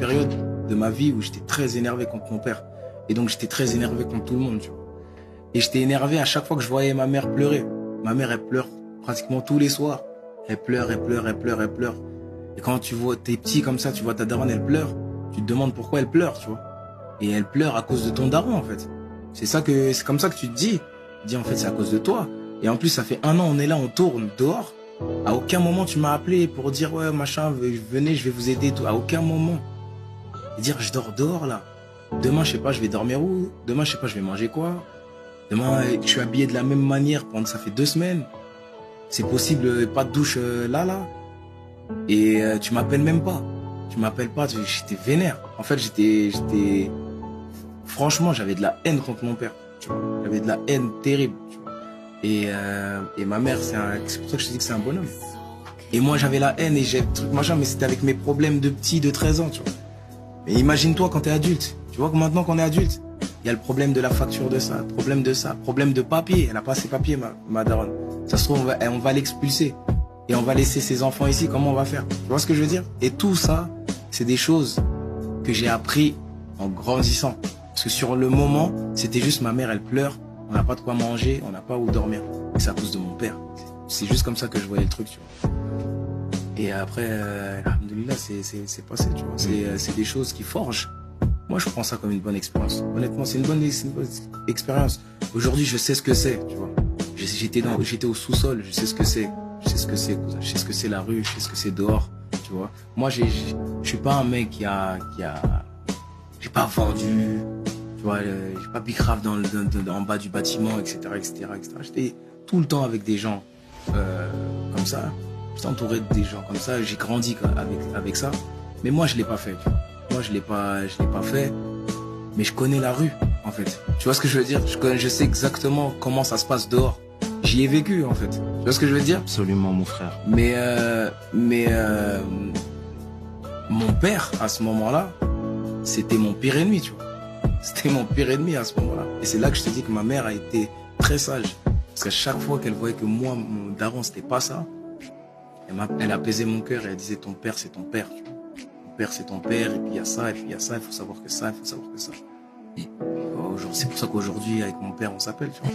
période de ma vie où j'étais très énervé contre mon père. Et donc j'étais très énervé contre tout le monde, tu vois. Et j'étais énervé à chaque fois que je voyais ma mère pleurer. Ma mère, elle pleure pratiquement tous les soirs. Elle pleure, elle pleure, elle pleure, elle pleure. Et quand tu vois, t'es petit comme ça, tu vois ta daronne, elle pleure. Tu te demandes pourquoi elle pleure, tu vois. Et elle pleure à cause de ton daron, en fait. C'est comme ça que tu te dis. Tu te dis, en fait, c'est à cause de toi. Et en plus, ça fait 1 an, on est là, on tourne dehors. À aucun moment, tu m'as appelé pour dire, ouais, machin, venez, je vais vous aider, tout. À aucun moment. Et dire, je dors dehors, là. Demain, je sais pas, je vais dormir où? Demain, je sais pas, je vais manger quoi? Demain, je suis habillé de la même manière pendant, ça fait 2 semaines. C'est possible, pas de douche, là. Et tu m'appelles même pas. Tu m'appelles pas, j'étais vénère. En fait, franchement, j'avais de la haine contre mon père. Tu vois. J'avais de la haine terrible. Tu vois. Et ma mère, c'est pour ça que je te dis que c'est un bonhomme. Et moi, j'avais la haine et j'ai truc machin, mais c'était avec mes problèmes de petit de 13 ans, tu vois. Mais imagine-toi quand t'es adulte. Tu vois que maintenant qu'on est adulte, il y a le problème de la facture de ça, problème de ça, problème de papier. Elle a pas ses papiers, ma daronne. Ça se trouve, on va l'expulser. Et on va laisser ses enfants ici, comment on va faire? Tu vois ce que je veux dire? Et tout ça, c'est des choses que j'ai appris en grandissant. Parce que sur le moment, c'était juste ma mère, elle pleure, on n'a pas de quoi manger, on n'a pas où dormir. Et c'est à cause de mon père. C'est juste comme ça que je voyais le truc, tu vois. Et après, alhamdoulilah, c'est passé, tu vois. C'est des choses qui forgent. Moi, je prends ça comme une bonne expérience. Honnêtement, c'est une bonne expérience. Aujourd'hui, je sais ce que c'est, tu vois. J'étais au sous-sol, je sais ce que c'est. Je sais ce que c'est, je sais ce que c'est la rue, je sais ce que c'est dehors, tu vois. Moi, je suis pas un mec j'ai pas vendu, tu vois, j'ai pas bicrave en bas du bâtiment, etc., etc., etc. J'étais tout le temps avec des gens comme ça. J'étais entouré de des gens comme ça. J'ai grandi avec ça. Mais moi, je l'ai pas fait, tu vois. Moi, je l'ai pas fait. Mais je connais la rue, en fait. Tu vois ce que je veux dire? Je sais exactement comment ça se passe dehors. J'y ai vécu, en fait. Tu vois ce que je veux dire? Absolument, mon frère. Mais mon père, à ce moment-là, c'était mon pire ennemi, tu vois. C'était mon pire ennemi à ce moment-là. Et c'est là que je te dis que ma mère a été très sage. Parce qu'à chaque fois qu'elle voyait que moi, mon daron, c'était pas ça, elle apaisait mon cœur et elle disait, ton père, c'est ton père, tu vois. Ton père, c'est ton père, et puis il y a ça, et puis il y a ça, il faut savoir que ça, il faut savoir que ça. C'est pour ça qu'aujourd'hui, avec mon père, on s'appelle, tu vois.